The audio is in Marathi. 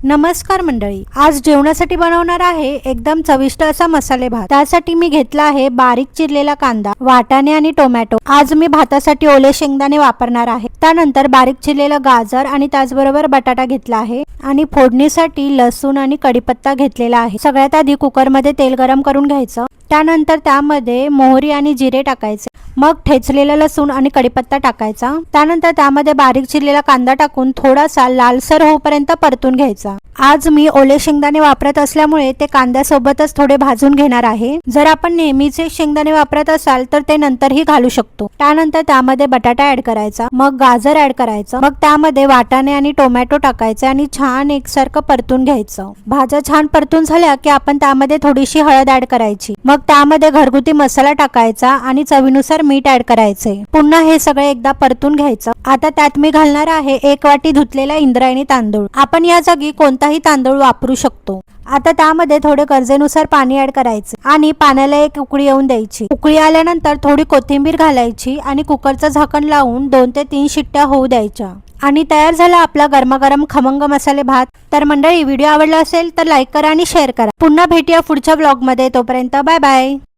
नमस्कार मंडळी, आज जेवणासाठी बनवणार आहे एकदम चविष्ट असा मसाले भात। त्यासाठी मी घेतला आहे बारीक चिरलेला कांदा, वाटाणे आणि टोमॅटो। आज मी भातासाठी ओले शेंगदाणे वापरणार आहे। त्यानंतर बारीक चिरलेला गाजर आणि त्याचबरोबर बटाटा घेतला आहे आणि फोडणीसाठी लसूण आणि कढीपत्ता घेतलेला आहे। सगळ्यात आधी कुकर मध्ये तेल गरम करून घ्यायचं। त्यानंतर त्यामध्ये मोहरी आणि जिरे टाकायचे। मग ठेचलेला लसूण आणि कढीपत्ता टाकायचा। त्यानंतर त्यामध्ये बारीक चिरलेला कांदा टाकून थोडासा लालसर होईपर्यंत परतून घ्यायचा। आज मी ओले शेंगदाणे वापरत असल्यामुळे ते कांद्यासोबतच थोडे भाजून घेणार आहे। जर आपण नेहमीचे शेंगदाणे वापरत असाल तर ते नंतरही घालू शकतो। त्यानंतर त्यामध्ये बटाटा ऍड करायचा, मग गाजर ऍड करायचं, मग त्यामध्ये वाटाणे आणि टोमॅटो टाकायचे आणि छान एकसारखं परतून घ्यायचं। भाज्या छान परतून झाल्या की आपण त्यामध्ये थोडीशी हळद ऍड करायची। मग त्यामध्ये घरगुती मसाला टाकायचा आणि चवीनुसार मीठ ऍड करायचे। पुन्हा हे सगळे एकदा परतून घ्यायचं। आता त्यात मी घालणार आहे 1 वाटी धुतलेला इंद्रायणी तांदूळ। आपण या जागी कोणताही तांदूळ वापरू शकतो। आता त्यामध्ये थोडे गरजेनुसार पाणी ऍड करायचे आणि पाण्याला एक उकळी येऊन द्यायची। उकळी आल्यानंतर थोडी कोथिंबीर घालायची आणि कुकरचं झाकण लावून 2 ते 3 शिट्ट्या होऊ द्यायच्या आणि तयार झाला आपला गरमागरम खमंग मसाले भात। तर मंडळी, व्हिडिओ आवडला असेल तर लाईक करा आणि शेअर करा। पुन्हा भेटूया पुढच्या ब्लॉग मध्ये। तोपर्यंत बाय बाय।